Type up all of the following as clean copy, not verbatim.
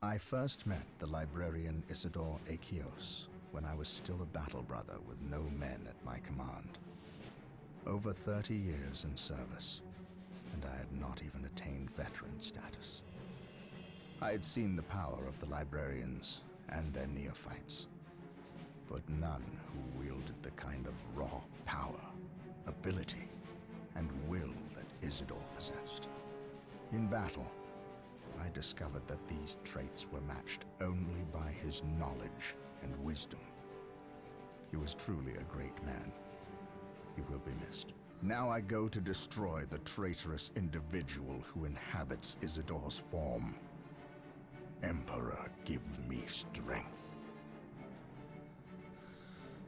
I first met the librarian Isador Achios when I was still a battle brother with no men at my command. Over 30 years in service, and I had not even attained veteran status. I had seen the power of the librarians and their neophytes, but none who wielded the kind of raw power, ability, and will that Isador possessed. In battle, I discovered that these traits were matched only by his knowledge and wisdom. He was truly a great man. He will be missed. Now I go to destroy the traitorous individual who inhabits Isador's form. Emperor, give me strength.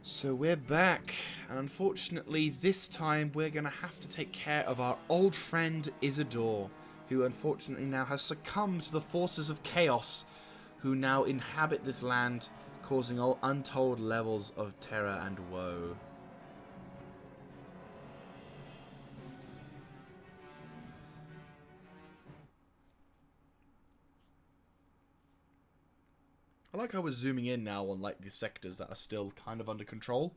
So we're back, and unfortunately this time we're going to have to take care of our old friend Isador, who unfortunately now has succumbed to the forces of chaos, who now inhabit this land, causing all untold levels of terror and woe. I like how we're zooming in now on like the sectors that are still kind of under control.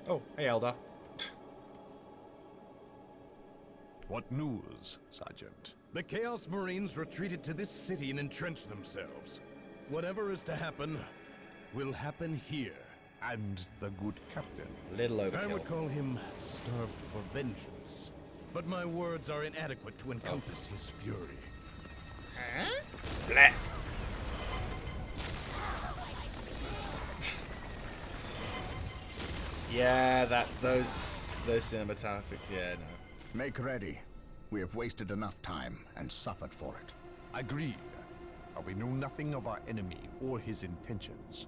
Oh, hey Elder. What news, Sergeant? The Chaos Marines retreated to this city and entrenched themselves. Whatever is to happen, will happen here. And the good captain? Little overkill. I would call him starved for vengeance. But my words are inadequate to encompass his fury. Huh? Blah. Yeah, those cinematographic, yeah, no. Make ready. We have wasted enough time and suffered for it. Agreed. But we know nothing of our enemy or his intentions.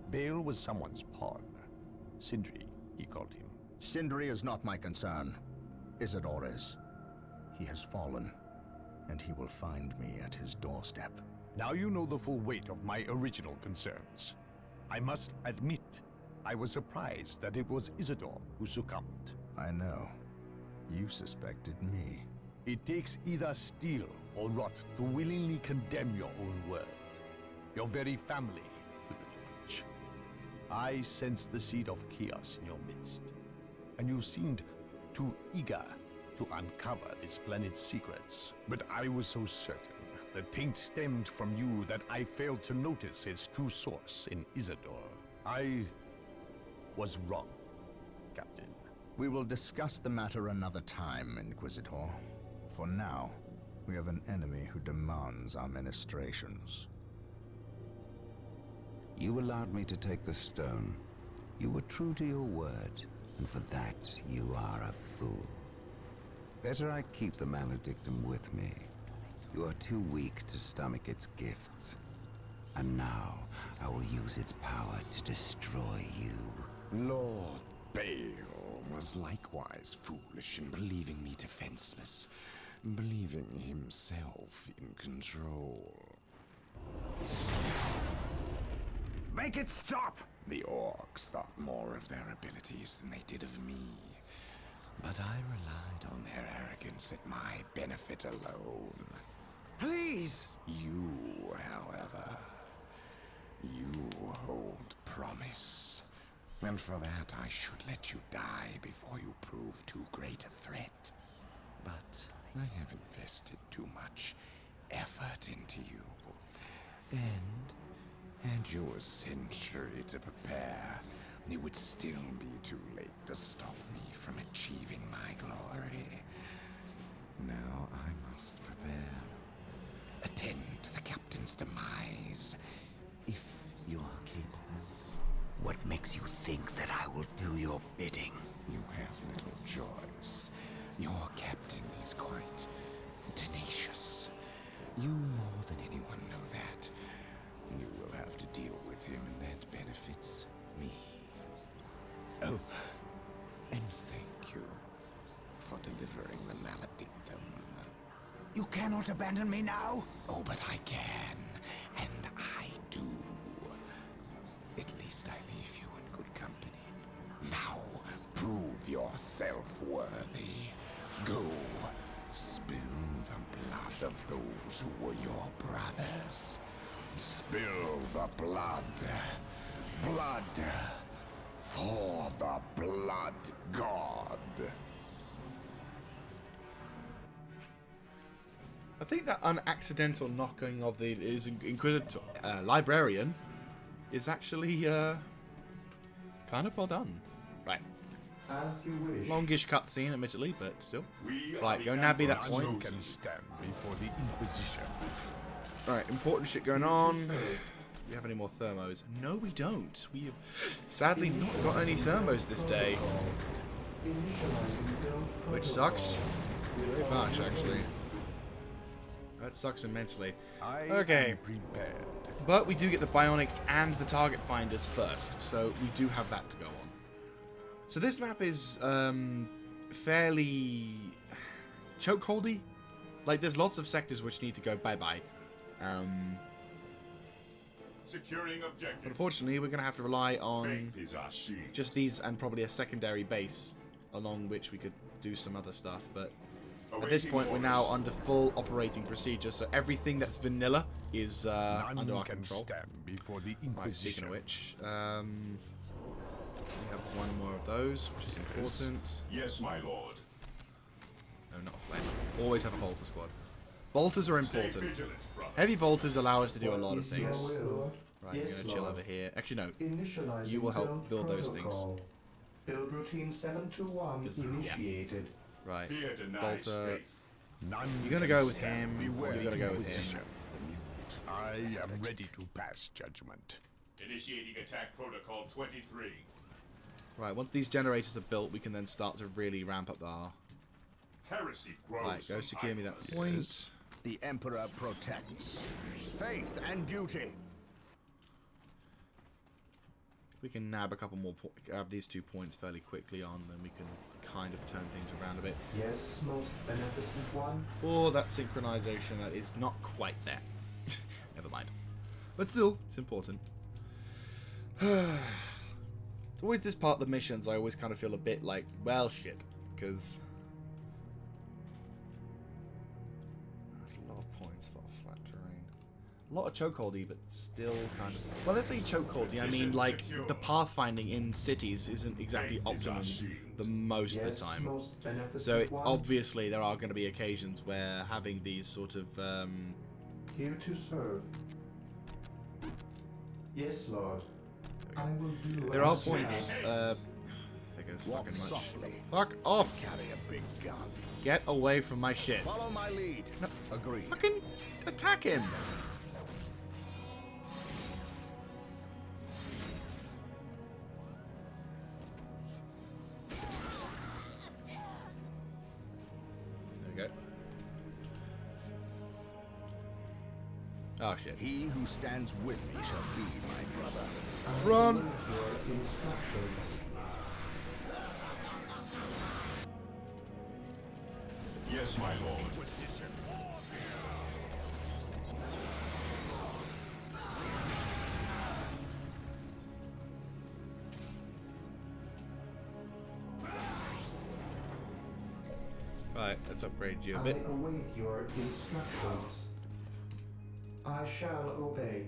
Bale was someone's pawn. Sindri, he called him. Sindri is not my concern. Isador is. He has fallen, and he will find me at his doorstep. Now you know the full weight of my original concerns. I must admit, I was surprised that it was Isador who succumbed. I know. You suspected me. It takes either steel or rot to willingly condemn your own world. Your very family couldn't do it. I sensed the seed of chaos in your midst, and you seemed too eager to uncover this planet's secrets. But I was so certain the taint stemmed from you that I failed to notice its true source in Isador. I was wrong, Captain. We will discuss the matter another time, Inquisitor. For now, we have an enemy who demands our ministrations. You allowed me to take the stone. You were true to your word, and for that you are a fool. Better I keep the maledictum with me. You are too weak to stomach its gifts. And now, I will use its power to destroy you. Lord Bale was likewise foolish in believing me defenseless, believing himself in control. Make it stop! The orcs thought more of their abilities than they did of me. But I relied on their arrogance at my benefit alone. Please! You, however, you hold promise. And for that, I should let you die before you prove too great a threat. But I have invested too much effort into you. And had you a century to prepare, it would still be too late to stop me from achieving my glory. Now I must prepare. Attend to the captain's demise, if you are capable. What makes you think that I will do your bidding? You have little choice. Your captain is quite tenacious. You more than anyone know that. You will have to deal with him, and that benefits me. Oh, and thank you for delivering the maledictum. You cannot abandon me now? Oh, but I can, and I do. At least I leave you in good company. Now, prove yourself worthy. Go, those who were your brothers. Spill the blood. Blood for the blood god. I think that unaccidental knocking of the Inquisitor Librarian is actually kind of well done. Right. As you wish. Longish cutscene, admittedly, but still. Right, go nabby that point. None can stand before the Inquisition. Right, important shit going on. Do we have any more thermos? No, we don't. We have sadly not got any thermos this day. Which sucks. Very much, actually. That sucks immensely. Okay. am prepared. But we do get the bionics and the target finders first, so we do have that to go on. So this map is fairly chokeholdy. Like, there's lots of sectors which need to go bye-bye. Securing objective. But unfortunately, we're going to have to rely on just these and probably a secondary base, along which we could do some other stuff. But at this point, we're now under full operating procedure, so everything that's vanilla is under our control. Stand before the Right, speaking Inquisition. of which, we have one more of those, which is important. Yes, my lord. No, not a flame. Always have a bolter squad. Bolters are Stay important. vigilant, brother. Heavy bolters allow us to do a lot of What is your things. will? Right, Yes, you're going to chill Lord. over here. Actually, no. Initializing You will help build those things. protocol. Build routine 721 Just- yeah. initiated. Right. Fear denies Bolter. faith. None You're going to can go with stand him. before You're the going to go with Inquisition. him. I am ready to pass judgment. Initiating attack protocol 23. Right, once these generators are built, we can then start to really ramp up our... Heresy grows. Right, go from secure me that idleness. point. The Emperor protects. Faith and duty. We can nab a couple more, grab these 2 points fairly quickly on, then we can kind of turn things around a bit. Yes, most beneficent one. Or that synchronization that is not quite there. Never mind. But still, it's important. It's always this part of the missions I always kind of feel a bit like, well, shit. Because... there's a lot of points, a lot of flat terrain. A lot of chokeholdy, but still kind of... Well, let's say chokeholdy, I mean, like, the pathfinding in cities isn't exactly optimum the most of Yes, the time. most beneficent So, one. obviously, there are going to be occasions where having these sort of... Here to serve. Yes, Lord. I will do there are as points... planned. figures Walk fucking much. softly. Fuck off! Carry a big gun. Get away from my shit. Follow my lead. Agreed. Fucking attack him! There we go. Oh shit. He who stands with me shall be my brother. Run! Your instructions. Yes, my lord. Right, let's upgrade you a I bit. await your instructions. I shall obey,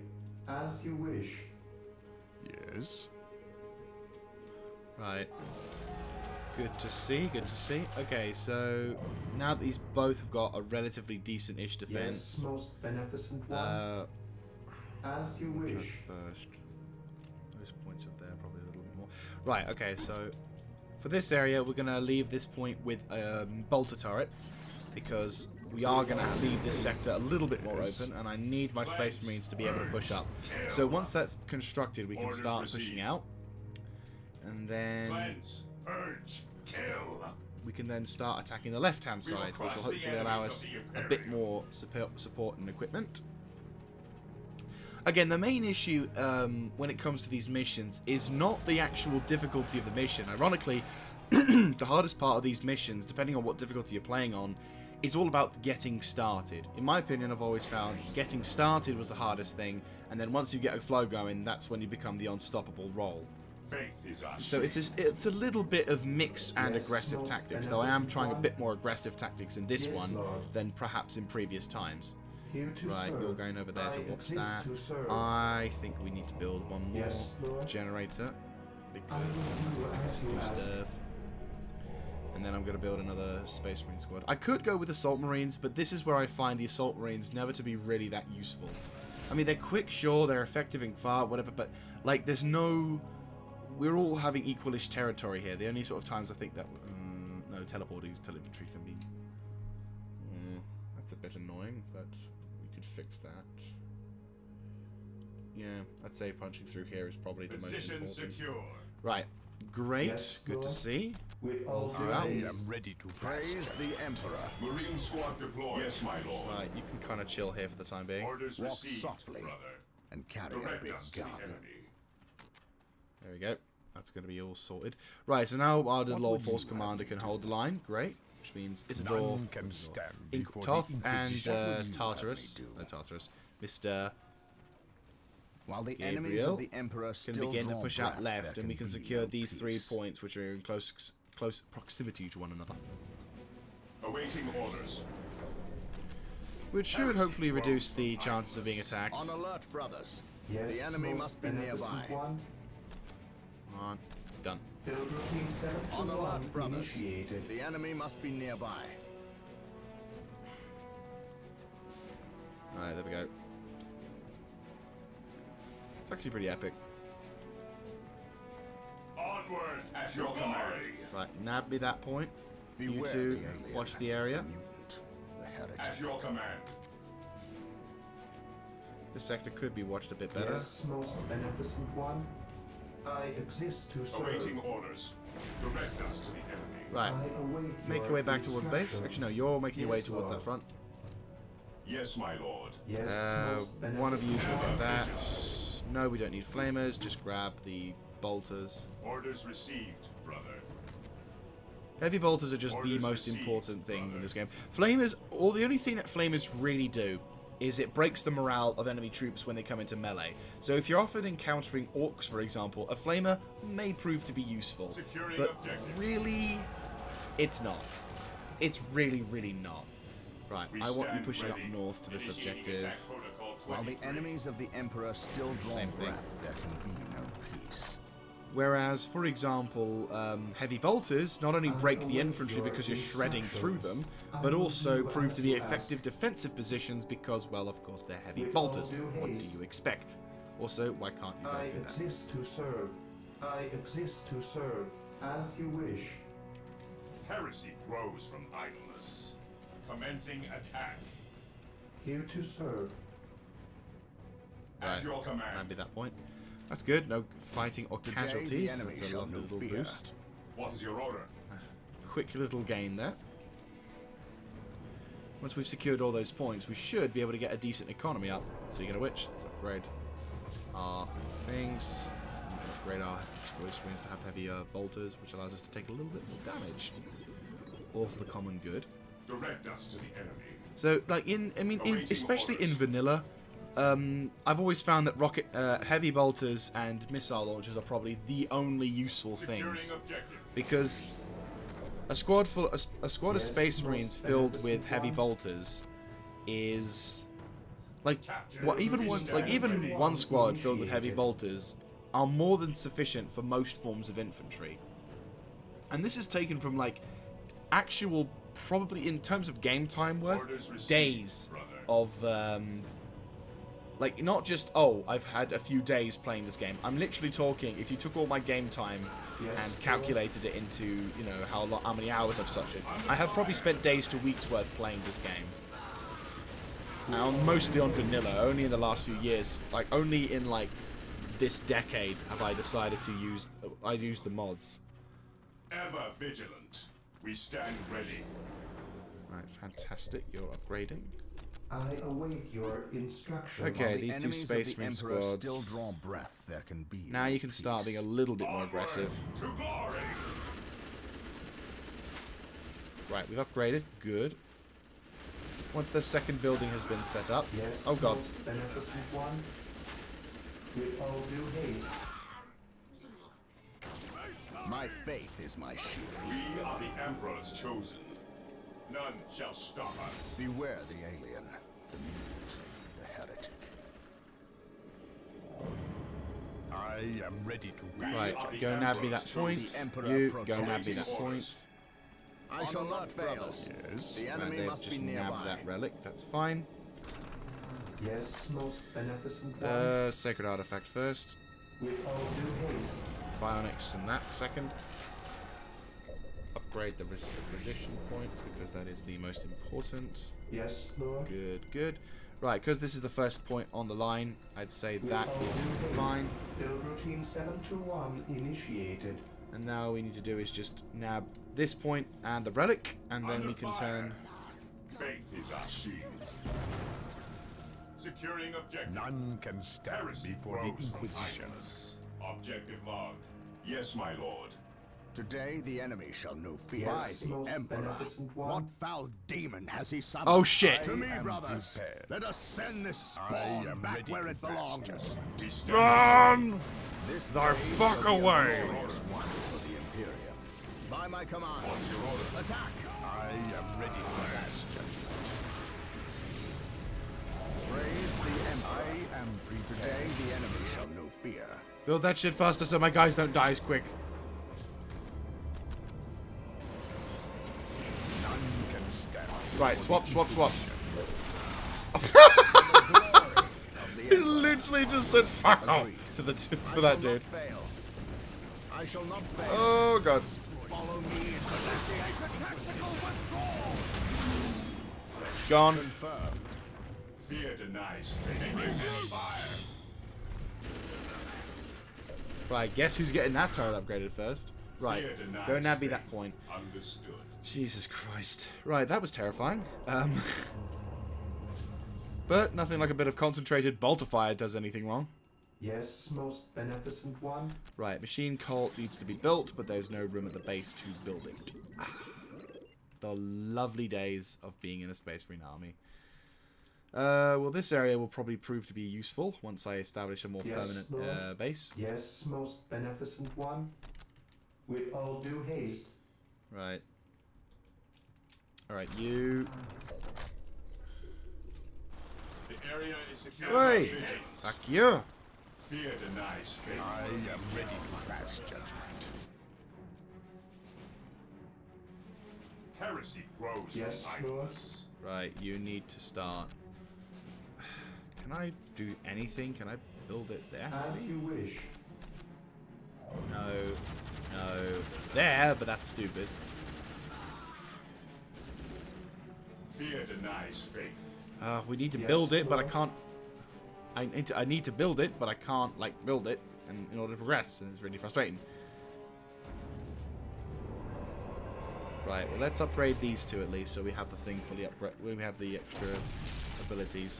as you wish. Yes. Right. Good to see, good to see. Okay, so now that these both have got a relatively decent-ish defense, Yes, most beneficent one. As you wish. first. Those points up there, probably a little bit more. Right, okay, so for this area, we're going to leave this point with a bolter turret, because we are going to leave this sector a little bit more open, and I need my Space Marines to be able to push up. So once that's constructed, we can Orders start received. pushing out, and then Cleanse, purge, kill. we can then start attacking the left-hand We will side, which will crush the hopefully allow enemies us of the a bit Imperium. more support and equipment. Again, the main issue when it comes to these missions is not the actual difficulty of the mission. Ironically, the hardest part of these missions, depending on what difficulty you're playing on, is all about getting started. In my opinion, I've always found getting started was the hardest thing, and then once you get a flow going, that's when you become the unstoppable role. Faith is our So it's a little bit of mix and aggressive tactics, though I am trying a bit more aggressive tactics in this one than perhaps in previous times. Right, you're going over there to watch that. I think we need to build one more generator because I can do stuff. And then I'm going to build another Space Marine squad. I could go with Assault Marines, but this is where I find the Assault Marines never to be really that useful. I mean, they're quick, sure, they're effective in fire, whatever, but like there's no... We're all having equalish territory here. The only sort of times I think that... no, teleporting infantry can be... that's a bit annoying, but we could fix that. Yeah, I'd say punching through here is probably the most important. secure. Right, great, good to see. All throughout. I am ready to praise the Emperor. Marine squad deployed. Yes, my lord. Right, you can kind of chill here for the time being. Orders Walk received, softly brother. and carry a Direct big us to gun. the enemy. There we go. That's going to be all sorted. Right, so now our What Law would Force you commander can hold the line. Great. Which means Isador, None can stand before the Toth, Inquisition. and Tartarus. Mr. While the enemies Gabriel of the Emperor can still begin to draw push out breath, left, there and we can can be secure no these 3 peace. points, which are in close proximity to one another. Awaiting orders. Which should hopefully reduce the chances of being attacked. On alert, brothers. Yes, The enemy most must be nearby. beneficent one. On. Done. Build routine On 721 alert, brothers. initiated. The enemy must be nearby. Alright, there we go. It's actually pretty epic. Onward at your glory. Right, nab me that point. You Beware two the alien, watch the area. The mutant, the heretic. At your command. This sector could be watched a bit better. Yes, most beneficent one. I exist to serve. Awaiting orders. Direct us to the enemy. Right, I await make your way back towards base. instructions. Actually, no, you're making your way Yes, towards Lord. that front. Yes, my lord. Yes, most One of you beneficent can one. get that. No, we don't need flamers. Just grab the bolters. Orders received, brother. Heavy bolters are just the Orders most received, important thing in brother. this game. Flamers, or the only thing that flamers really do is it breaks the morale of enemy troops when they come into melee. So if you're often encountering orcs, for example, a flamer may prove to be useful. Securing But objective. really, it's not. It's really, really not. Right, We I want you stand pushing up ready. north to this Initiating objective. attack protocol While the 23. enemies of the Emperor still draw Same thing. breath, there can be no peace. Whereas, for example, heavy bolters not only break the infantry because you're shredding through them, but also prove to be effective defensive positions because, well, of course, they're heavy bolters. What do you expect? Also, why can't you I go through that? exist to serve. I exist to serve. As you wish. Heresy grows from idleness. Commencing attack. Here to serve. At Right, your command. That'd be that point. That's good. No fighting or Today, the casualties. enemy That's a shall lovely know little fear. boost. What is your order? Quick little gain there. Once we've secured all those points, we should be able to get a decent economy up. So you get a witch. Let's upgrade our things. We can upgrade our Space Marines to have heavier bolters, which allows us to take a little bit more damage. All for the common good. Direct us to the enemy. So, like especially in vanilla, I've always found that heavy bolters and missile launchers are probably the only useful Securing things, objective. because a squad of Space Marines filled with heavy bolters is like even one squad filled with heavy bolters are more than sufficient for most forms of infantry. And this is taken from like actual, probably in terms of game time worth, Orders received, days brother. of like not just, oh, I've had a few days playing this game. I'm literally talking, if you took all my game time and calculated it into, you know, how many hours I've such it, I have probably spent days to weeks worth playing this game. Now, mostly on vanilla, only in the last few years, like only in like this decade have I decided to use, I use the mods. Ever vigilant. We stand ready. Right, fantastic, you're upgrading. I await your instructions. Okay, While the these two enemies Space of the Marine Emperor squads. still draw breath, there can be Now no you can start peace. being a little bit more Onward aggressive. to glory. Right, we've upgraded. Good. Once the second building has been set up. Yes, Oh god. most beneficent one. With all due haste. My faith is my shield. We are the Emperor's chosen. None shall stop us. Beware the alien, the mutant, the heretic. I am ready to We Right, are the go nab me Emperor's that point. The Emperor You go protects nab me that his point. orders. I shall not fail. Yes. The Right, enemy they've must be just nabbed nearby. that relic. That's fine. Yes, most beneficent one. Sacred artifact first. With all due haste. Bionics in that second. Upgrade the position points because that is the most important. Yes, Lord. Good, good. Right, because this is the first point on the line, I'd say With that all is due haste. fine. Build routine 721 initiated. And now all we need to do is just nab this point and the relic, and then we can turn. Faith is our shield. Securing objective. None can stand Heresy before the grows from Inquisition. idleness. Objective log. Yes, my lord. Today the enemy shall know fear. By the most Emperor. beneficent one. What foul demon has he summoned? Oh shit! To me, I am brothers. prepared. Let us send this I spawn am back ready where to it fast belongs. just We stand Run! This The day fuck shall be a away. glorious one for the Imperium. By my command. your order. Attack! I am ready to pass judgment. Praise the Emperor. I am prepared. Today the enemy shall know fear. Build that shit faster so my guys don't die as quick. None can stand. Right, swap, swap, swap. He literally just said fuck off to the for that dude. Fail. I shall not fail. Oh god. Follow me into the tactical withdrawal. Gone. Confirmed. Fear denies faith. Fire. Right, guess who's getting that turret upgraded first? Right, Fear denies go nabby faith. that point. Understood. Jesus Christ. Right, that was terrifying. But nothing like a bit of concentrated bolter fire does anything wrong. Yes, most beneficent one. Right, machine cult needs to be built, but there's no room at the base to build it. Ah, the lovely days of being in a Space Marine army. Well, this area will probably prove to be useful once I establish a more Yes, permanent Lord. base. Yes, most beneficent one. With all due haste. Right. Alright, you... The area is secure. Hey! by vigilance. Fuck you! Fear denies faith. I am ready to pass judgment. Heresy grows Yes, from idleness. Right, you need to start... Can I do anything? Can I build it there? As you wish. No. No. There, but that's stupid. Fear denies faith. We need to Yes, build it, but I Lord. can't... I need to build it, but I can't, like, build it in order to progress, and it's really frustrating. Right, well, let's upgrade these two at least, so we have the thing fully upgrade. We have the extra abilities.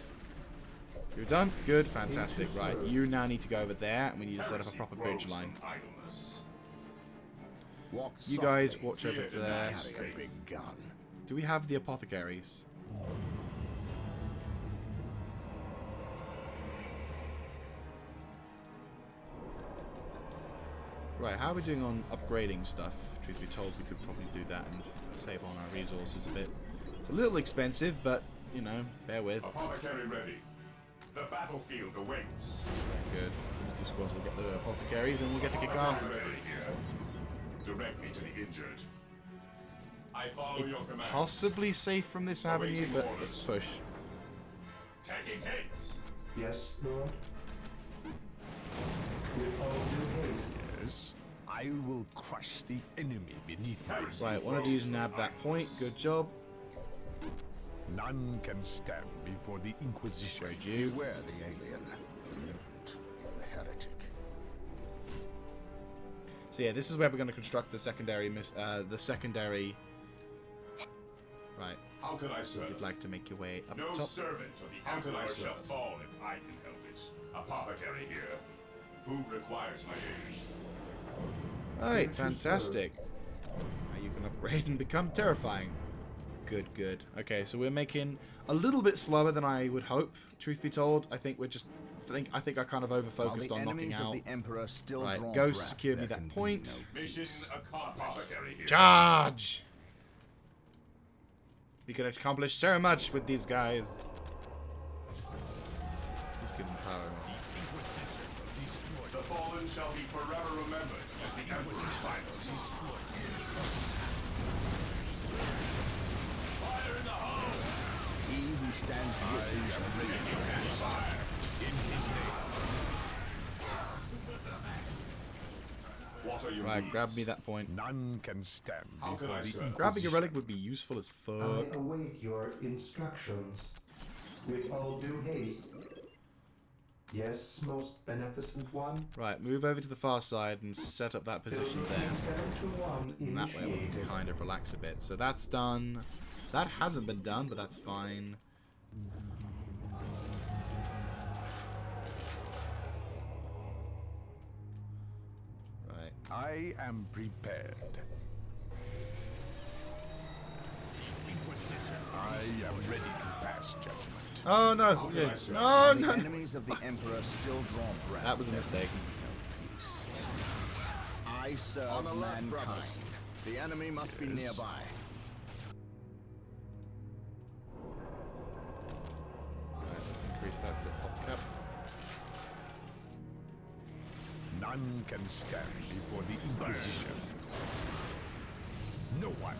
You're done? Good, fantastic. Right, you now need to go over there, and we need to set up a Heresy proper grows bridge line. from idleness. Walk You guys softly. watch over Fear there. denies Carry a big gun. Do we have the apothecaries? Right, how are we doing on upgrading stuff? Truth be told, we could probably do that and save on our resources a bit. It's a little expensive, but, you know, bear with. Apothecary ready. The battlefield awaits. Good. These two squads will get the apothecaries and we'll get to kick ass. Apothecary ready here. Direct me to the injured. I follow your It's command. possibly safe from this avenue, but let's push. Taking heads. Yes, Lord. With all due haste. Yes, I will crush the enemy beneath my Heresy Right, one of grows these from nabbed that point. idleness. Good job. None can stand before the Inquisition. Trade you. Beware the alien, the mutant, the heretic. So yeah, this is where we're going to construct the secondary. Right. How can I serve? You'd like to make your way up No top. servant of the Emperor shall fall if I can help it. Apothecary here. Who requires my aid? Right, fantastic. Now you can upgrade and become terrifying. Good, good. Okay, so we're making a little bit slower than I would hope. Truth be told, I think we're just. I think I kind of over-focused on knocking out. Of the Emperor still Right, draw Ghost breath, secured me there that can be point. no Mission apothecary here. Charge! We can accomplish so much with these guys. Just give them power. The fallen shall be forever remembered as the Emperor's finest. Fire in the hole! He who stands with you shall bring Fire in his name. What are your Right, needs? grab me that point. None can stand How can before I the serve? Grabbing a relic would be useful as I fuck. await your instructions. With all due haste. Yes, most beneficent one. Right, move over to the far side and set up that position there. 721 And that way we can initiated. kind of relax a bit. So that's done. That hasn't been done, but that's fine. Right. I am prepared. I am ready to pass judgment. Oh no! Yeah. No, The no! enemies of the Emperor still draw breath. That was a there mistake. can be no peace. I serve On alert, mankind. brothers. The enemy must be nearby. Right, let's increase that to pop cap. None can stand before the Inquisition. No one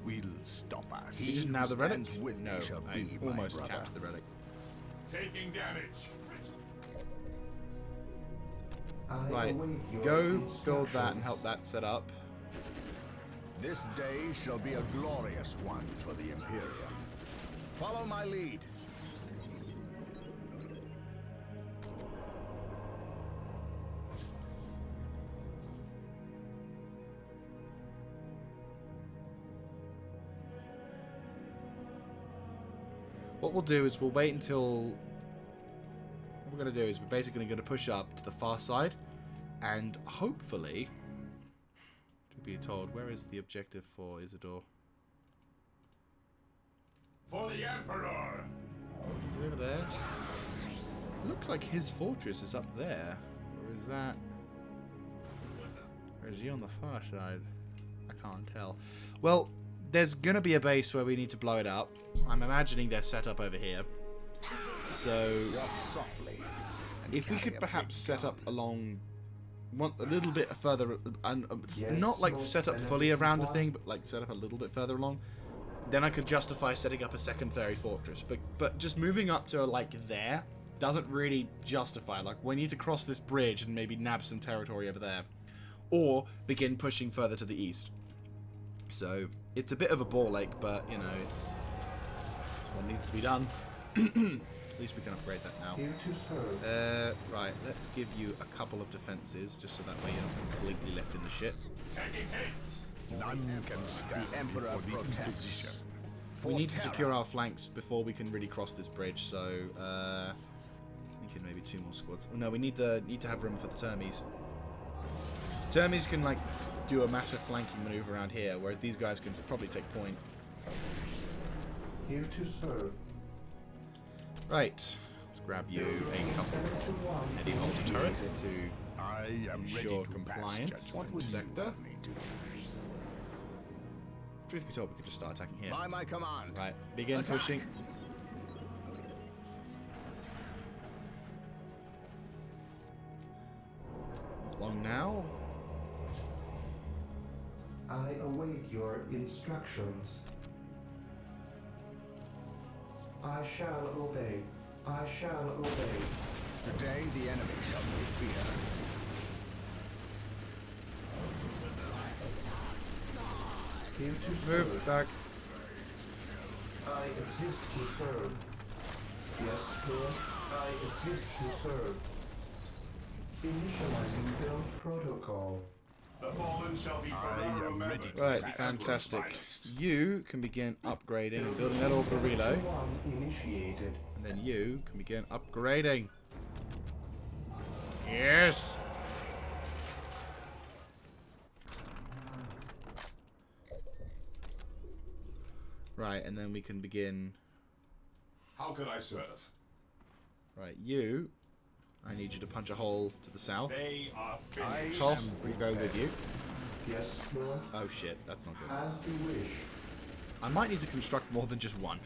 will stop us. Did you just who now the relic? stands with me No, shall I be my almost brother. capped the relic. Taking damage. I Right, await your go build that and instructions. help that set up. This day shall be a glorious one for the Imperium. Follow my lead. What we'll do is we'll wait until... What we're going to do is we're basically going to push up to the far side. And hopefully... To be told, where is the objective for Isador? For the Emperor! Is it over there? Looks like his fortress is up there. Or is that... Or is he on the far side? I can't tell. Well, there's going to be a base where we need to blow it up. I'm imagining they're set up over here. So, Walk softly. and if we carry could a perhaps big set gun. up along... a little bit further... Yes, not like most set up fully beneficent around the one. thing, but like set up a little bit further along. Then I could justify setting up a second fairy fortress. But just moving up to like there doesn't really justify. Like we need to cross this bridge and maybe nab some territory over there. Or begin pushing further to the east. So it's a bit of a ball ache, but you know, it's what needs to be done. At least we can upgrade that now. Here to serve. Right, let's give you a couple of defenses, just so that way you're not completely left in the shit. Taking hits! None can stand The Emperor before the protects. Inquisition. We For need to terror. secure our flanks before we can really cross this bridge, so thinking maybe 2 more squads. Oh, no, we need to have room for the Termes. Termes can like do a massive flanking maneuver around here, whereas these guys can probably take point. Here to serve. Right, let's grab you a couple of 721 heavy bolter turrets to I am ready ensure to pass compliance. judgment. What would you sector. have me do? Truth be told, we could just start attacking here. By my command. Right, begin Attack. pushing. Not long now. I await your instructions. I shall obey. I shall obey. Today the enemy shall be feared. Here to Move serve. back. I exist to serve. Yes, Lord. I exist to serve. Initializing build protocol. The fallen shall be forever remembered. Right, as the Emperor's fantastic. finest. You can begin upgrading and building that orbital relay, 1 initiated. and then you can begin upgrading. Yes. Right, and then we can begin. How can I serve? Right, you. I need you to punch a hole to the south. They are finished. Toff will go with you. Yes, Lord. Oh shit, that's not good. As you wish. I might need to construct more than just one.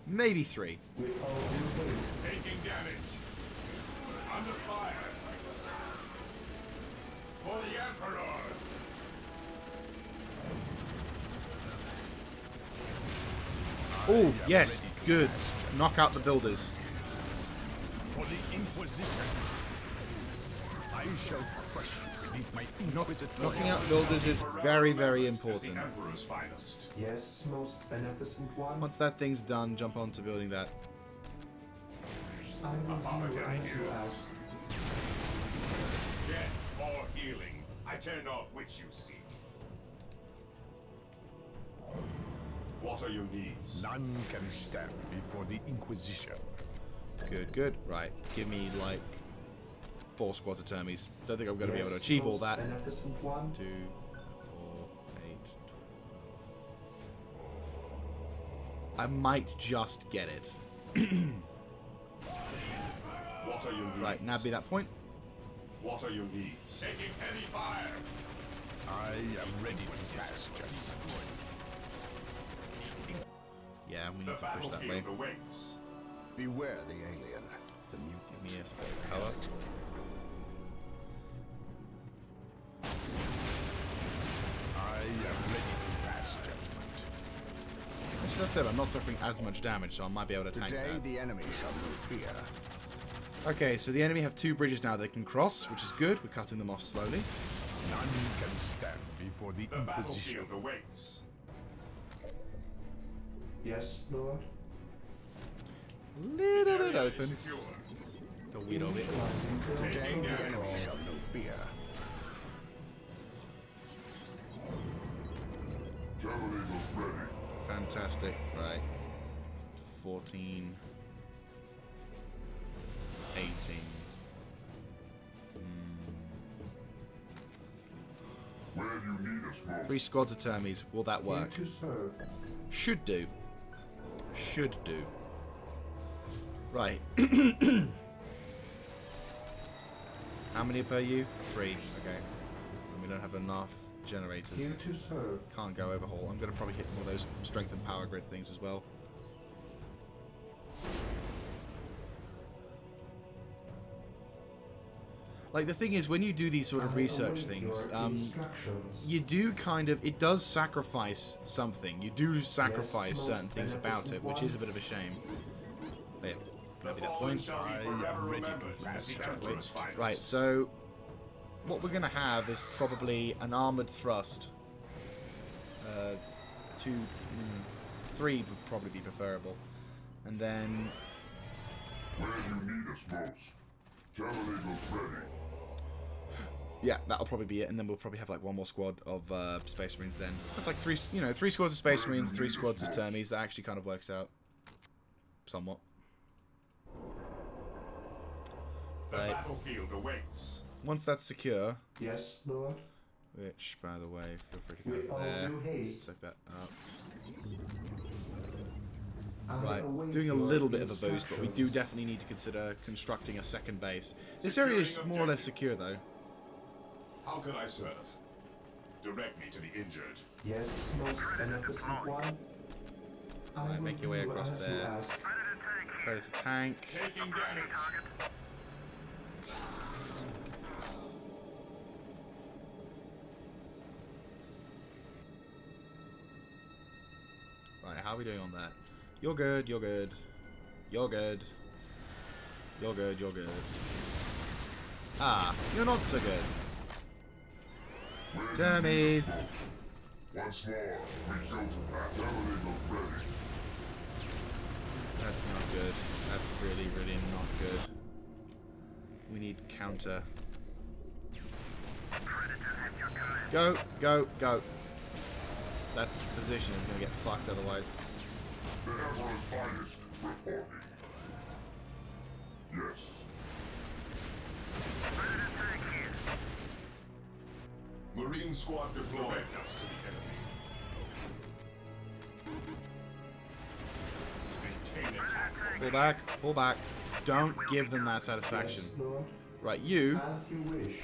Maybe 3. With all due haste. Taking damage. Under fire. For the Emperor. Oh, yes, good. Knock out the builders. For the Inquisition, I shall crush you beneath my Inquisitor. Knocking out builders is very, very As important. the Emperor's finest. Yes, most beneficent one. Once that thing's done, jump on to building that. I will do as you ask. Death or healing. I care not which you seek. What are your needs? None can stand before the Inquisition. Good, good. Right, give me like 4 squads of termies. Don't think I'm going to be able to achieve all that. Beneficent one. 2, 4, 8. I might just get it. What are your needs? Right, now be that point. What are your needs? Taking heavy fire. I am ready to pass judgment. Yeah, we The need to push that way. battlefield awaits. Beware the alien, the mutant. Give me a bit of colour. I am ready to pass judgment. Actually, that's it. I'm not suffering as much damage, so I might be able to tank Today that. the enemy shall know fear. Okay, so the enemy have 2 bridges now they can cross, which is good. We're cutting them off slowly. None can stand before the The Inquisition. battlefield awaits. Yes, Lord. Little bit Area is open. secure. A little bit. Initializing building. Today Taking the damage. enemy shall know fear. Terminators ready. Fantastic. Right. 14. 18. Where do you need us most? 3 squads of termies. Will that Here work? to serve. Should do. Should do. Right. How many per you? 3. Okay. And we don't have enough generators. Here to serve. Can't go overhaul. I'm going to probably hit one of those strength and power grid things as well. Like, the thing is, when you do these sort of I research await things, your instructions. you do kind of... It does sacrifice something. You do sacrifice Yes, certain most things about it, beneficent which one. is a bit of a shame. There. The Maybe that fallen point. shall be I forever am ready to remembered pass as the judgment. Emperor's finest. Right, so... What we're going to have is probably an armoured thrust. 3 would probably be preferable. And then... Where do you need us most? Terminators ready. Yeah, that'll probably be it, and then we'll probably have like 1 more squad of Space Marines then. That's like 3 squads of Space Marines, 3 squads of termies. That actually kind of works out. Somewhat. The Right. battlefield awaits. Once that's secure, Yes, Lord. which, by the way, feel free to With go all there. due haste. Suck that up. I Right, await doing a your little bit of a boost, but we do instructions. definitely need to consider constructing a second base. This area is Securing more or less objective. secure, though. How can I serve? Direct me to the injured. Yes, most beneficent one. I Right, will make your way do across as you there. ask. Predator tank. Taking damage. Right, how are we doing on that? You're good, you're good. You're good. You're good, you're good. Ah, you're not so good. Termies! Once more, we go to battle. Terminators ready. That's not good. That's really, really not good. We need counter. Go, go, go. That position is going to get fucked otherwise. The Emperor's finest reporting. Yes. Marine squad deployed us to the enemy. Pull back. Pull back. Don't give them that satisfaction. Yes, Lord. Right, you. As you wish.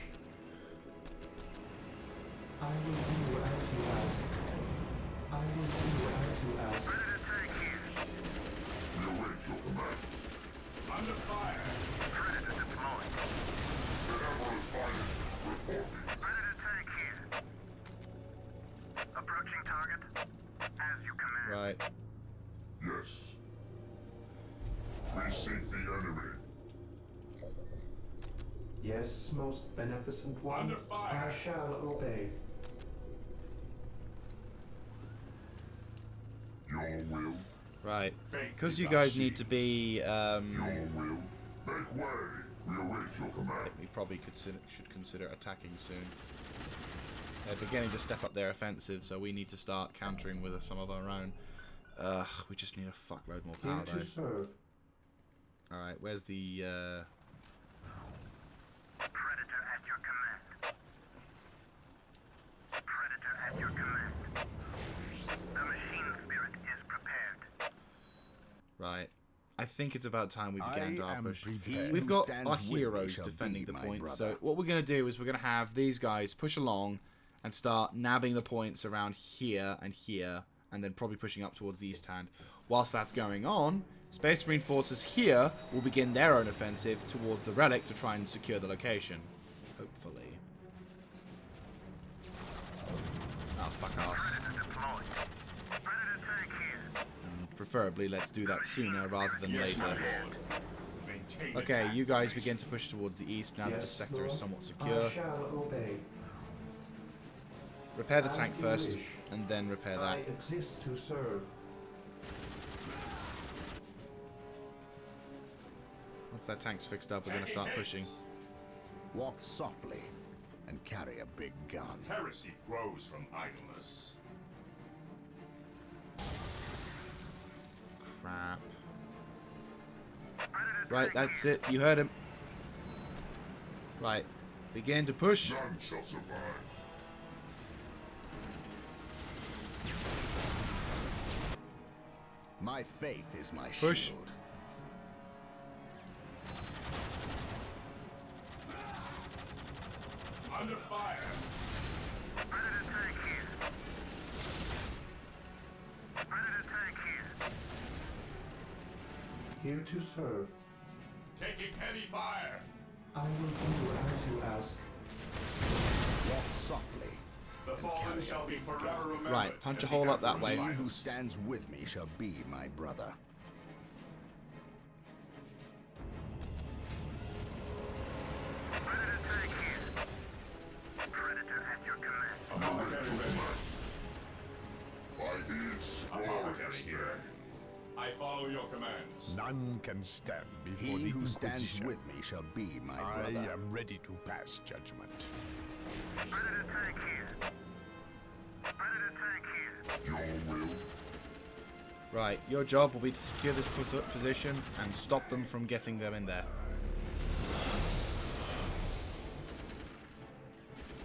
I will do as you ask. I will do as you ask. We await your command. Under fire. Predator deployed. The Emperor's finest reporting. Predator tank here. Approaching target. As you command. Right. Yes. We seek the enemy. Yes, most beneficent one. Under fire. I shall obey. Your will. Right. Fate Because is you our guys shield. need to be, Your will. Make way. We await your command. we probably should consider attacking soon. They're beginning to step up their offensive, so we need to start countering with some of our own. We just need a fuckload more Here power, to though. serve. Alright, where's the, Predator at your command. Predator at your command. The machine spirit is prepared. Right. I think it's about time we began our push. He We've who got stands our with me heroes shall defending be the my points. brother. So what we're going to do is we're going to have these guys push along and start nabbing the points around here, and then probably pushing up towards the east hand. Whilst that's going on, Space Marine forces here will begin their own offensive towards the relic to try and secure the location. Hopefully. Oh, fuck ass. Preferably, let's do that sooner rather than later. Okay, you guys begin to push towards the east now that the Yes, sector Lord. is somewhat secure. I shall obey. Repair the As tank you first, wish. and then repair I that. exist to serve. Once that tank's fixed up, we're going to start pushing. Walk softly and carry a big gun. Heresy grows from idleness. Crap. Right, that's it. You heard him. Right. Begin to push. None shall survive. My faith is my Push. shield. Under fire. Predator tank here. Predator tank here. Here to serve. Taking heavy fire. I will do as you ask. Walk softly. The fallen shall be forever remembered. Right, punch a as the hole up that Emperor's way. He who finest. stands with me shall be my brother. Predator tank here. Predator at your command. Apothecary ready. By his Apothecary here. I follow your commands. None can stand He before the who stands Inquisition. with me shall be my I brother. am ready to pass judgment. Predator tank here. Predator tank here. Your will. Right, your job will be to secure this position and stop them from getting them in there.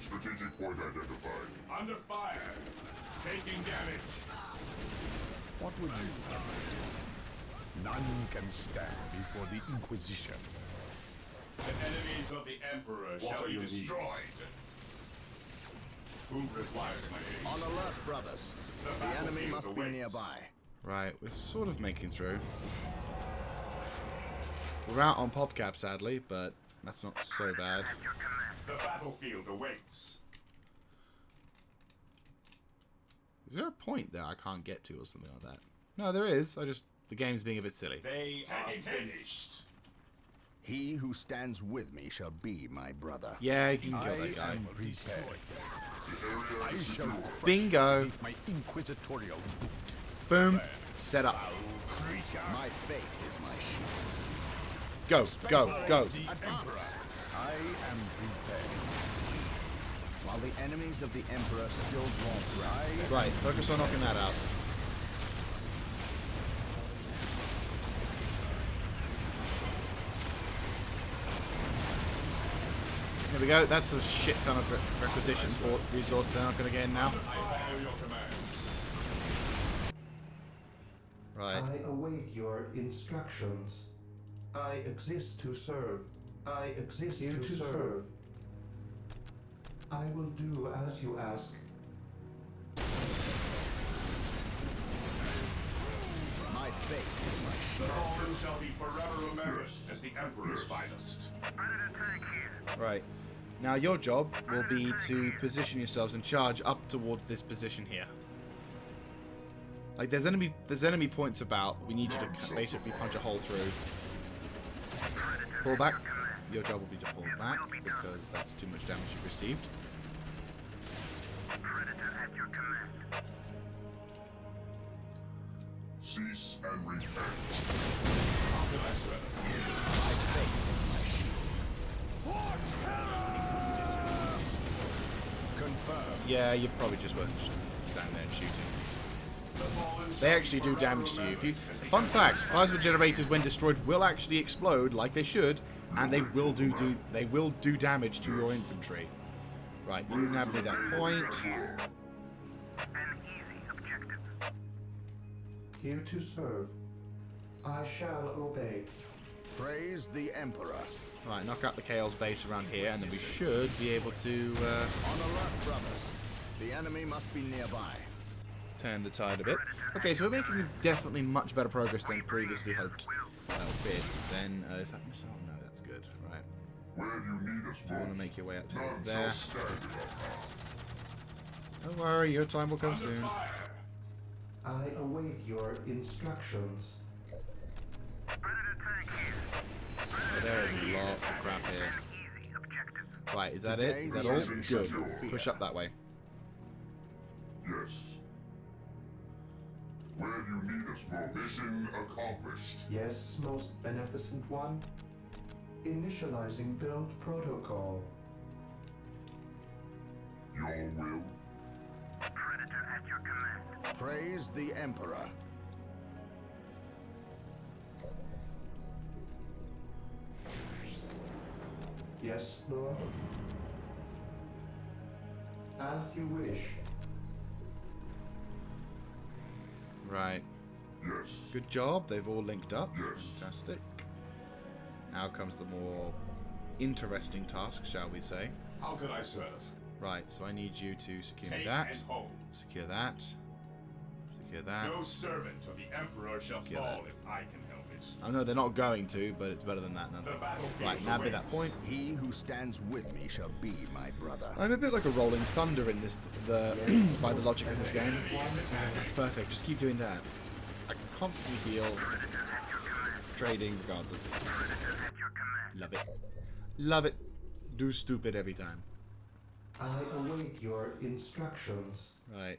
Strategic point identified. Under fire. Taking damage. What would you do? None can stand before the Inquisition. The enemies of the Emperor shall be destroyed. Who requires my aid? On alert, brothers. The enemy battlefield must be awaits. nearby. Right, we're sort of making through. We're out on PopCap, sadly, but that's not so bad. The battlefield awaits. Is there a point there I can't get to or something like that? No, there is. The game's being a bit silly. They are finished. He who stands with me shall be my brother. Yeah, you can kill that guy. am prepared. I shall crush Bingo. with my inquisitorial boot. Boom. Set up. My faith is my shield. Go, go, go. The Emperor. I am prepared. While the enemies of the Emperor still draw blood. Right, focus on knocking that out. There we go. That's a shit ton of requisition for resource they're not going to get in now. I follow your commands. Right. I await your instructions. I exist to serve. I exist here to serve. I will do as you ask. My faith is my The shield. fallen shall be forever remembered as the Emperor's finest. Right. Now your job will be to position yourselves and charge up towards this position here. Like there's enemy points about. We need you to basically punch a hole through. Pull back. Your job will be to pull back because that's too much damage you've received. Cease and repent. How can I serve? My faith is my shield. Confirmed. Yeah, you're probably just worth just standing there and shooting. The fallen They shall actually be do forever damage to you. If you remembered as the fun fact, Emperor's plasma finest. generators when destroyed will actually explode like they should, and they will do damage to your infantry. Right, you nab me that point. Here to serve. I shall obey. Praise the Emperor. Right, knock out the Chaos base around here, and then we should be able to On alert, brothers. The enemy must be nearby. turn the tide a bit. Okay, so we're making definitely much better progress than previously hoped. Feared. Then, is that missile? No, that's good. Right. Where you need us You want to most, make your way up none towards shall there. stand in our path. Don't worry, your time will come Under soon. fire. I await your instructions. Oh, there is lots of crap here. Right, is that it? Today Is that the all? enemy shall Good. know fear. Push up that way. Yes. Where you need us most. Mission accomplished. Yes, most beneficent one. Initializing build protocol. Your will. Praise the Emperor. Yes, Lord. As you wish. Right. Yes. Good job. They've all linked up. Yes. Fantastic. Now comes the more interesting task, shall we say. How can I serve? Right, so I need you to secure me Take that. and hold. Secure that. Secure that. No servant of the Emperor shall Secure fall that. if I can help it. I know they're not going to, but it's better than that. The battlefield Right, nab me that awaits. point. He who stands with me shall be my brother. I'm a bit like a rolling thunder in this, by the logic of this game. That's perfect. Just keep doing that. I can constantly heal, trading regardless. Love it. Love it. Do stupid every time. I await your instructions. Right.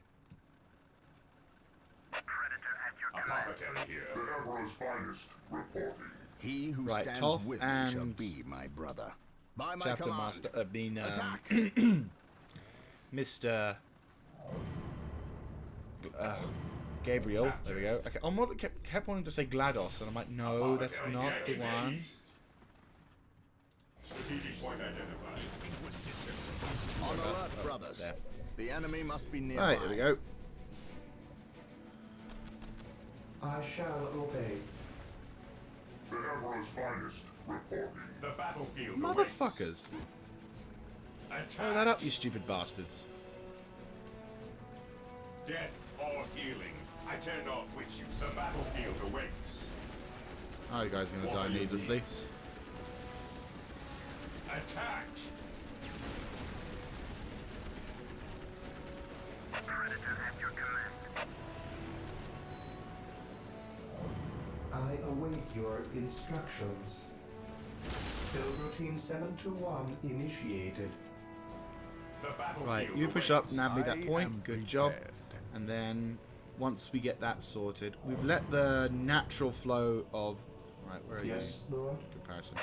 Apothecary here. The Emperor's finest reporting. He who Right, stands Toth with me shall and be my brother. By my Chapter command. Master, Attack. Mr. Gabriel. There we go. Okay, kept wanting to say GLaDOS, and I'm like, no, that's Apothecary not the here. one. Strategic point identified. On alert, brothers. There. The enemy must be nearby. Right, there we go. I shall obey. The Emperor's finest reporting. The battlefield Motherfuckers. awaits. Throw that up, you stupid bastards. Death or healing. I care not which you. The battlefield awaits. Oh, you guys are going to What die are your needlessly. needs? Attack! I await your instructions. Build routine 721 initiated. The battlefield Right, you push up, awaits. nab me that I am point. Good job. prepared. And then, once we get that sorted, we've let the natural flow of... Right, where are Yes, you? Lord. Comparison.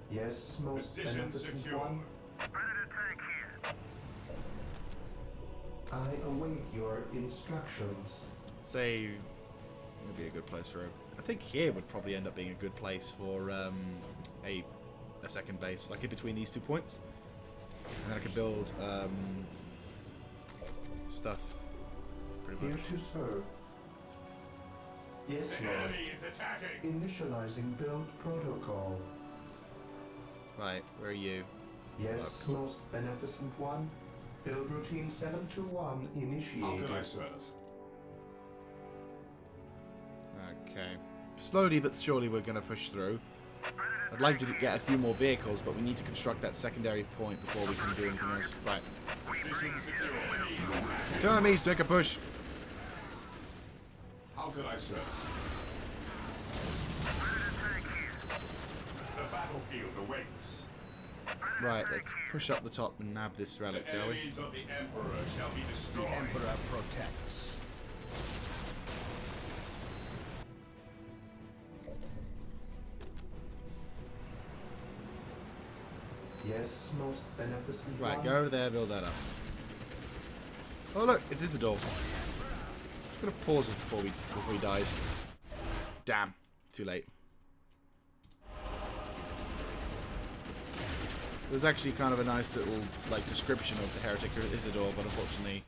Yes, most Position beneficent secure. one. I await your instructions. Say, would be a good place for a... I think here would probably end up being a good place for a second base, like in between these 2 points. And then I could build stuff pretty Here much. to serve. Yes, The Lord. enemy is attacking. Initializing build protocol. Right, where are you? Yes, Oh, cool. most beneficent one. Build routine 721 How initiated. can I serve? Okay. Slowly but surely we're going to push through. I'd like to get a few more vehicles, but we need to construct that secondary point before we can do anything else. Right. Position secure. Enemy is attacking. Turn on me, make a push. How can I serve? The battlefield awaits. Right, let's push up the top and nab this relic, The shall we? enemies of the Emperor shall be The destroyed. Emperor protects. Yes, most beneficent Right, one. go over there, build that up. Oh look, it's Isador. Just gonna pause it before he dies. Damn, too late. There's actually kind of a nice little like description of the heretic Isador, but unfortunately,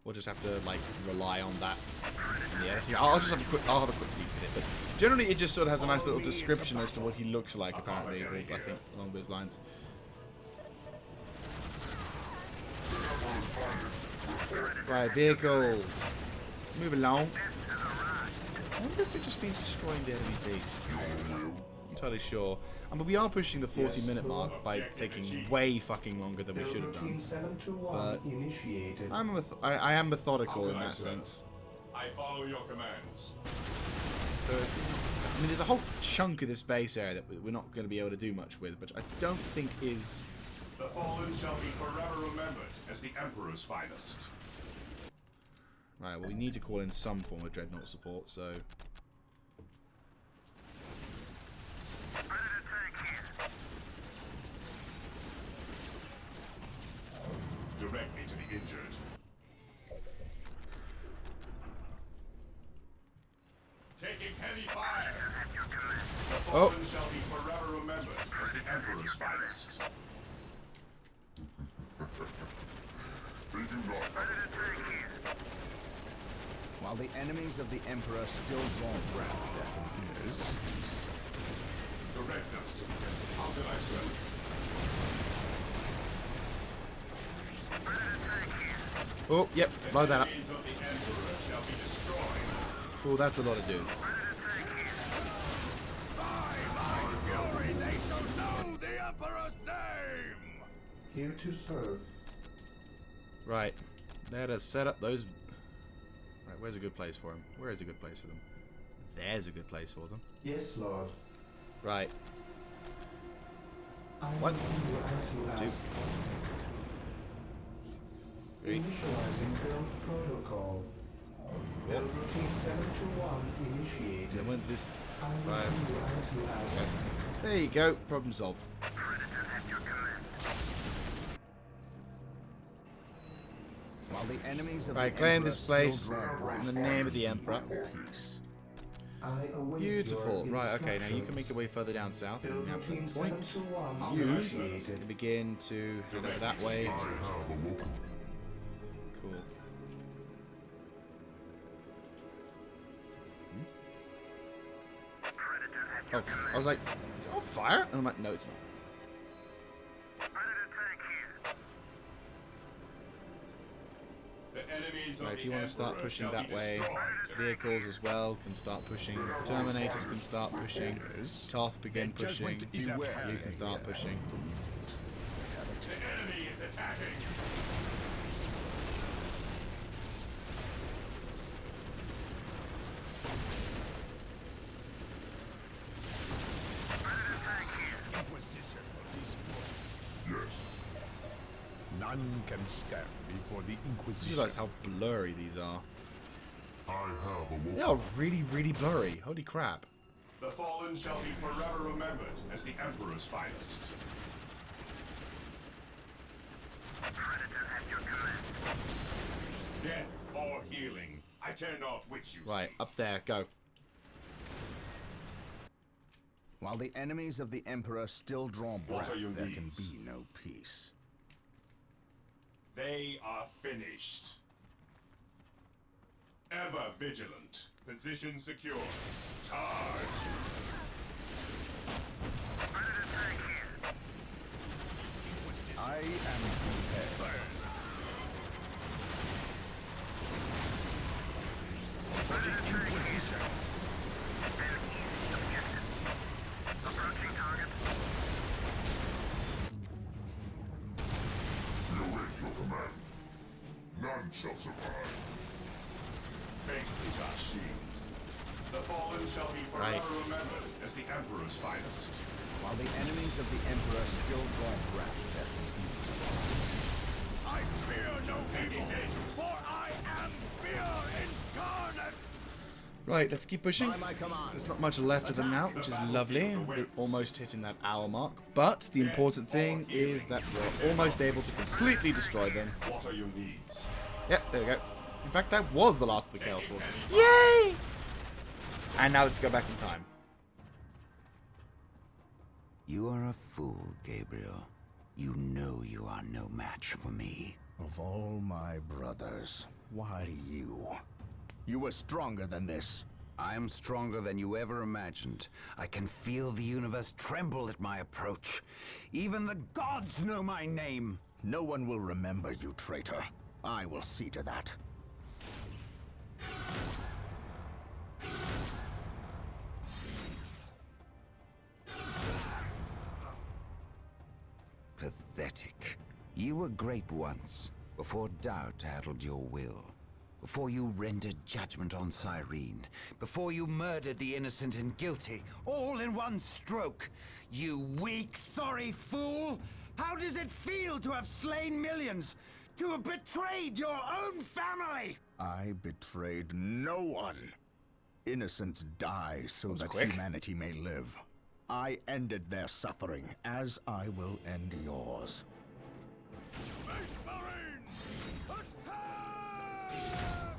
we'll just have to like rely on that in the editing. I'll have a quick look at it, but generally it just sort of has a nice little description as to what he looks like. Apparently, or I think along those lines. Right, vehicle. Move along. I wonder if it just means destroying the enemy base. I'm entirely sure. But we are pushing the 40-minute mark by taking way fucking longer than we Build should have routine done. 721 But initiated. I am methodical in that sense. I follow your commands. So, I mean, there's a whole chunk of this base area that we're not going to be able to do much with, which I don't think is... The fallen shall be forever remembered as the Emperor's finest. Right, well, we need to call in some form of dreadnought support, so... Direct me to the injured. Taking heavy fire. The Oh. fallen shall be forever remembered as the Emperor's finest. They do not. While the enemies of the Emperor still draw breath, there can be no peace. Direct us. How can I serve? Oh, yep, blow that up. Enemies of the Emperor shall be destroyed. Oh, that's a lot of dudes. By my fury, they shall know the Emperor's name! Here to serve. Right, let us set up those... Right, where's a good place for them? Where is a good place for them? There's a good place for them. Yes, Lord. Right. I What? will do as you Two. ask. 3. Initializing build protocol. Build routine 721 initiated. Then when this... I will 5. do as you ask. Okay. There you go, problem solved. While the enemies of Right, the claim Emperor this place still draw breath, in the name of the there can be Emperor. no peace. I await Beautiful. your Right, okay, now you can make your instructions. way further down south. Build And we have routine a point. 721 You initiated. can begin to head over that way. I have awoken. Cool. Oh, I was like, is it on fire? And I'm like, no, it's not. The enemies of Right, if the you want to start Emperor pushing shall that be way, destroyed. vehicles as well can start pushing. Terminators can start pushing. Toth begin pushing. Beware. You can start pushing. The enemy is attacking. Inquisition will destroy. Yes. None can stand before the You Inquisition. realize how blurry these are. I have awoken. They are really, really blurry. Holy crap. The fallen shall be forever remembered as the Emperor's finest. Death or healing, I care not which you Right, seek. up there, go. While the enemies of the Emperor still draw What breath, are your there can needs? be no peace. They are finished. Ever vigilant. Position secure. Charge! I am prepared. Approaching target. You await your command. None shall survive. Thank you, Dashi. The fallen shall be forever Right. remembered as the Emperor's finest. While the enemies of the Emperor still draw breath, I fear no evil, for I am fear incarnate! Right, let's keep pushing. by my command. There's not much left of them now, which is lovely. We're almost hitting that hour mark. But the important thing is that we're almost able to completely destroy them. What are your needs? Yep, there we go. In fact, that was the last of the Chaos Forces. Yay! And now let's go back in time. You are a fool, Gabriel. You know you are no match for me. Of all my brothers, why you? You were stronger than this. I am stronger than you ever imagined. I can feel the universe tremble at my approach. Even the gods know my name. No one will remember you, traitor. I will see to that. Pathetic. You were great once, before doubt addled your will. Before you rendered judgment on Cyrene. Before you murdered the innocent and guilty, all in one stroke. You weak, sorry fool! How does it feel to have slain millions? To have betrayed your own family? I betrayed no one. Innocents die so that quick. humanity may live. I ended their suffering, as I will end yours. Space Marines! Attack!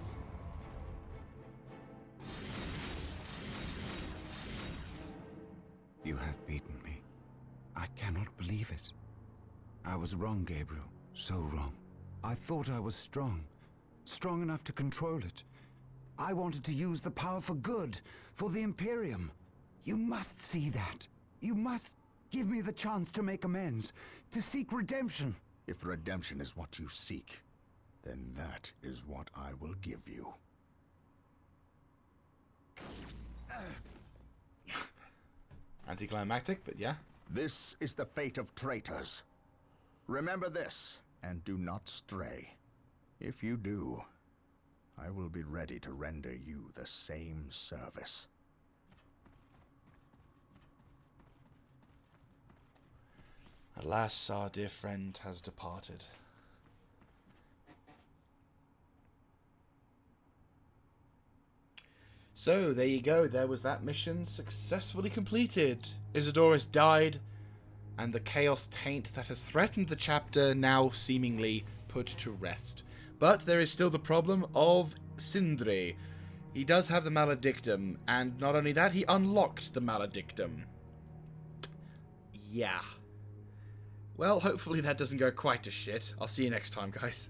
You have beaten me. I cannot believe it. I was wrong, Gabriel. So wrong. I thought I was strong. Strong enough to control it. I wanted to use the power for good, for the Imperium. You must see that. You must give me the chance to make amends, to seek redemption. If redemption is what you seek, then that is what I will give you. Anticlimactic, but yeah. This is the fate of traitors. Remember this, and do not stray. If you do, I will be ready to render you the same service. Alas, our dear friend has departed. So, there you go. There was that mission successfully completed. Isador has died, and the chaos taint that has threatened the chapter now seemingly put to rest. But there is still the problem of Sindri. He does have the Maledictum, and not only that, he unlocked the Maledictum. Yeah. Well, hopefully that doesn't go quite to shit. I'll see you next time, guys.